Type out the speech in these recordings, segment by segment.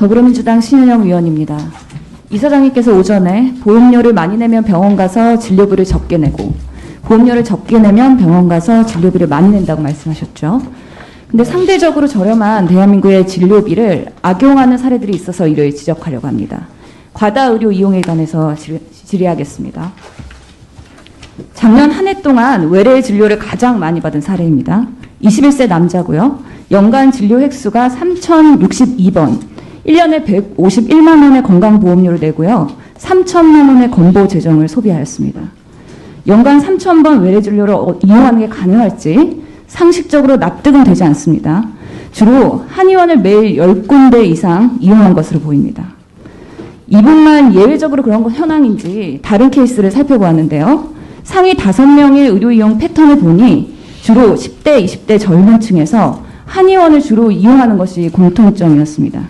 더불어민주당 신은영 의원입니다. 이사장님께서 오전에 보험료를 많이 내면 병원 가서 진료비를 적게 내고 보험료를 적게 내면 병원 가서 진료비를 많이 낸다고 말씀하셨죠. 근데 상대적으로 저렴한 대한민국의 진료비를 악용하는 사례들이 있어서 이를 지적하려고 합니다. 과다 의료 이용에 관해서 질의하겠습니다. 작년 한 해 동안 외래 진료를 가장 많이 받은 사례입니다. 21세 남자고요. 연간 진료 횟수가 3,062번, 1년에 151만 원의 건강보험료를 내고요. 3천만 원의 건보 재정을 소비하였습니다. 연간 3,000번 외래 진료를 이용하는 게 가능할지 상식적으로 납득은 되지 않습니다. 주로 한의원을 매일 10군데 이상 이용한 것으로 보입니다. 이분만 예외적으로 그런 건 현황인지 다른 케이스를 살펴보았는데요. 상위 5명의 의료 이용 패턴을 보니 주로 10대, 20대 젊은 층에서 한의원을 주로 이용하는 것이 공통점이었습니다.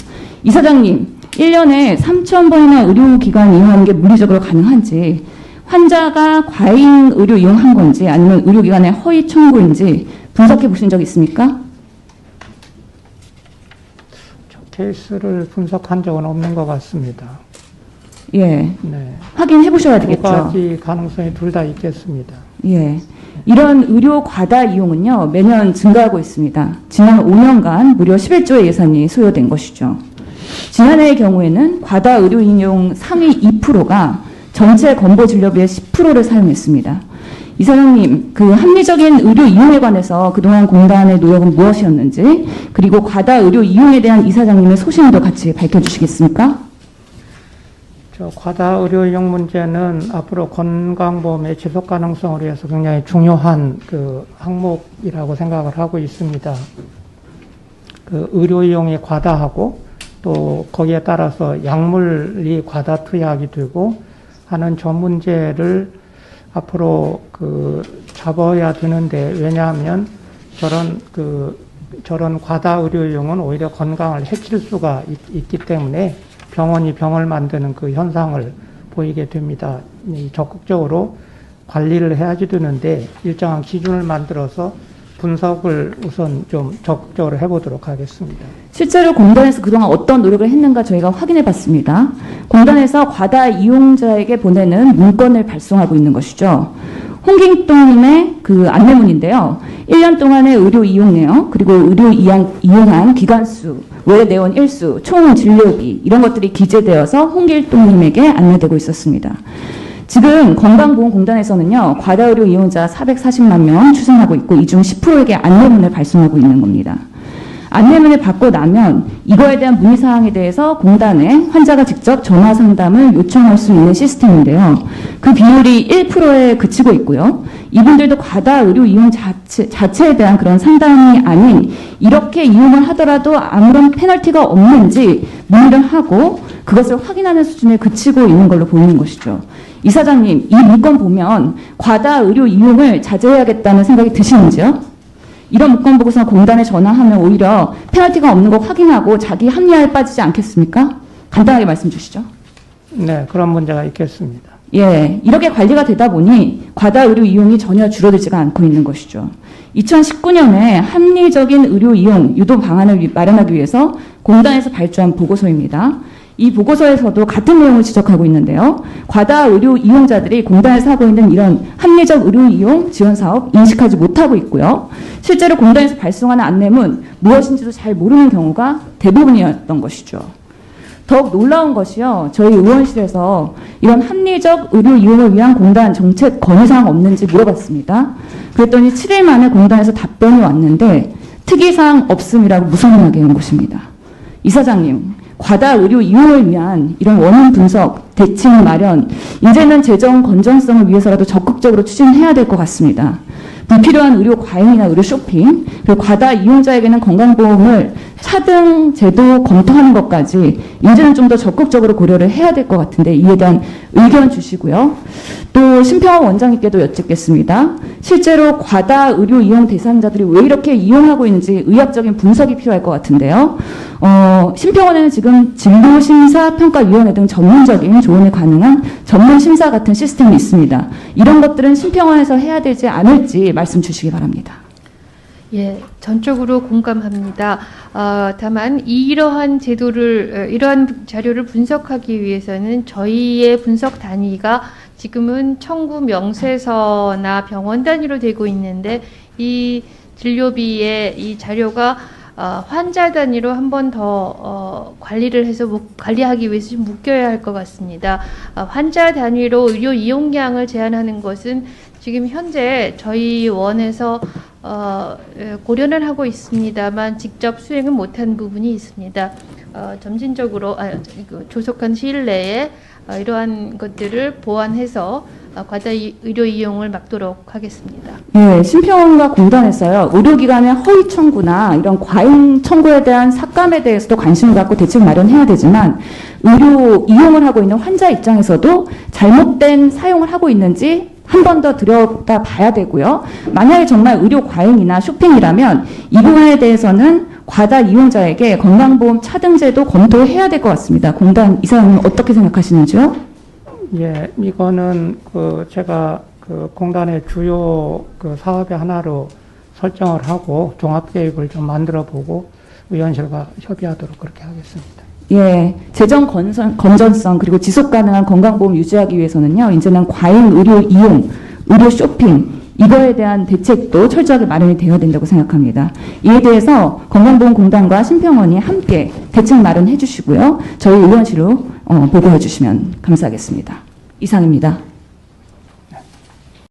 이사장님, 1년에 3,000번이나 의료기관 이용하는 게 물리적으로 가능한지, 환자가 과잉 의료 이용한 건지 아니면 의료기관의 허위 청구인지 분석해 보신 적 있습니까? 저 케이스를 분석한 적은 없는 것 같습니다. 예. 네. 확인해 보셔야 두 되겠죠. 가지 가능성이 둘 다 있겠습니다. 예. 이런 의료 과다 이용은요, 매년 증가하고 있습니다. 지난 5년간 무려 11조의 예산이 소요된 것이죠. 지난해의 경우에는 과다 의료 이용 상위 2%가 전체 건보 진료비의 10%를 사용했습니다. 이사장님, 그 합리적인 의료 이용에 관해서 그동안 공단의 노력은 무엇이었는지, 그리고 과다 의료 이용에 대한 이사장님의 소신도 같이 밝혀주시겠습니까? 저 과다 의료 이용 문제는 앞으로 건강보험의 지속 가능성을 위해서 굉장히 중요한 그 항목이라고 생각을 하고 있습니다. 그 의료 이용이 과다하고 또 거기에 따라서 약물이 과다 투여하게 되고 하는 저 문제를 앞으로 그 잡아야 되는데, 왜냐하면 저런 과다 의료 이용은 오히려 건강을 해칠 수가 있기 때문에 병원이 병을 만드는 그 현상을 보이게 됩니다. 적극적으로 관리를 해야지 되는데 일정한 기준을 만들어서 분석을 우선 좀 적극적으로 해보도록 하겠습니다. 실제로 공단에서 그동안 어떤 노력을 했는가 저희가 확인해 봤습니다. 공단에서 과다 이용자에게 보내는 문건을 발송하고 있는 것이죠. 홍길동님의 그 안내문인데요. 1년 동안의 의료 이용 내역, 그리고 의료 이용한 기관수, 외래 내원 일수, 총 진료비 이런 것들이 기재되어서 홍길동님에게 안내되고 있었습니다. 지금 건강보험공단에서는요, 과다 의료 이용자 440만 명 추산하고 있고 이 중 10%에게 안내문을 발송하고 있는 겁니다. 안내문을 받고 나면 이거에 대한 문의사항에 대해서 공단에 환자가 직접 전화 상담을 요청할 수 있는 시스템인데요. 그 비율이 1%에 그치고 있고요. 이분들도 과다 의료 이용 자체에 대한 그런 상담이 아닌, 이렇게 이용을 하더라도 아무런 페널티가 없는지 문의를 하고 그것을 확인하는 수준에 그치고 있는 걸로 보이는 것이죠. 이사장님, 이 문건 보면 과다 의료 이용을 자제해야겠다는 생각이 드시는지요? 이런 문건 보고서 공단에 전화하면 오히려 페널티가 없는 거 확인하고 자기 합리화에 빠지지 않겠습니까? 간단하게 말씀 주시죠. 네, 그런 문제가 있겠습니다. 예, 이렇게 관리가 되다 보니 과다 의료 이용이 전혀 줄어들지가 않고 있는 것이죠. 2019년에 합리적인 의료 이용 유도 방안을 마련하기 위해서 공단에서 발주한 보고서입니다. 이 보고서에서도 같은 내용을 지적하고 있는데요. 과다 의료 이용자들이 공단에서 하고 있는 이런 합리적 의료 이용 지원 사업 인식하지 못하고 있고요. 실제로 공단에서 발송하는 안내문 무엇인지도 잘 모르는 경우가 대부분이었던 것이죠. 더욱 놀라운 것이요, 저희 의원실에서 이런 합리적 의료 이용을 위한 공단 정책 건의사항 없는지 물어봤습니다. 그랬더니 7일 만에 공단에서 답변이 왔는데 특이사항 없음이라고 무성의하게 한 것입니다. 이사장님, 과다 의료 이용을 위한 이런 원인 분석, 대책 마련, 이제는 재정 건전성을 위해서라도 적극적으로 추진해야 될 것 같습니다. 불필요한 의료 과잉이나 의료 쇼핑, 그리고 과다 이용자에게는 건강보험을 차등 제도 검토하는 것까지 이제는 좀 더 적극적으로 고려를 해야 될 것 같은데 이에 대한 의견 주시고요. 또 심평원 원장님께도 여쭙겠습니다. 실제로 과다 의료 이용 대상자들이 왜 이렇게 이용하고 있는지 의학적인 분석이 필요할 것 같은데요. 심평원에는 지금 진료심사평가위원회 등 전문적인 조언이 가능한 전문심사 같은 시스템이 있습니다. 이런 것들은 심평원에서 해야 되지 않을지 말씀 주시기 바랍니다. 예, 전적으로 공감합니다. 다만 이러한 제도를 이러한 자료를 분석하기 위해서는 저희의 분석 단위가 지금은 청구 명세서나 병원 단위로 되고 있는데 이 진료비의 이 자료가 환자 단위로 한 번 더 관리를 해서 관리하기 위해서 좀 묶여야 할 것 같습니다. 환자 단위로 의료 이용량을 제한하는 것은 지금 현재 저희 원에서 고려는 하고 있습니다만 직접 수행은 못한 부분이 있습니다. 점진적으로 조속한 시일 내에 이러한 것들을 보완해서 과다 의료 이용을 막도록 하겠습니다. 예, 심평원과 공단에서요, 의료기관의 허위 청구나 이런 과잉 청구에 대한 삭감에 대해서도 관심을 갖고 대책 마련해야 되지만, 의료 이용을 하고 있는 환자 입장에서도 잘못된 사용을 하고 있는지 한 번 더 들여다 봐야 되고요. 만약에 정말 의료 과잉이나 쇼핑이라면 이 부분에 대해서는 과다 이용자에게 건강보험 차등제도 검토해야 될 것 같습니다. 공단 이사장님 어떻게 생각하시는지요? 예, 이거는 제가 공단의 주요 사업의 하나로 설정을 하고 종합 계획을 좀 만들어 보고 의원실과 협의하도록 그렇게 하겠습니다. 예, 재정 건전성 그리고 지속 가능한 건강보험 유지하기 위해서는요, 이제는 과잉 의료 이용, 의료 쇼핑 이거에 대한 대책도 철저하게 마련이 되어야 된다고 생각합니다. 이에 대해서 건강보험공단과 심평원이 함께 대책 마련해 주시고요, 저희 의원실로 보고해 주시면 감사하겠습니다. 이상입니다.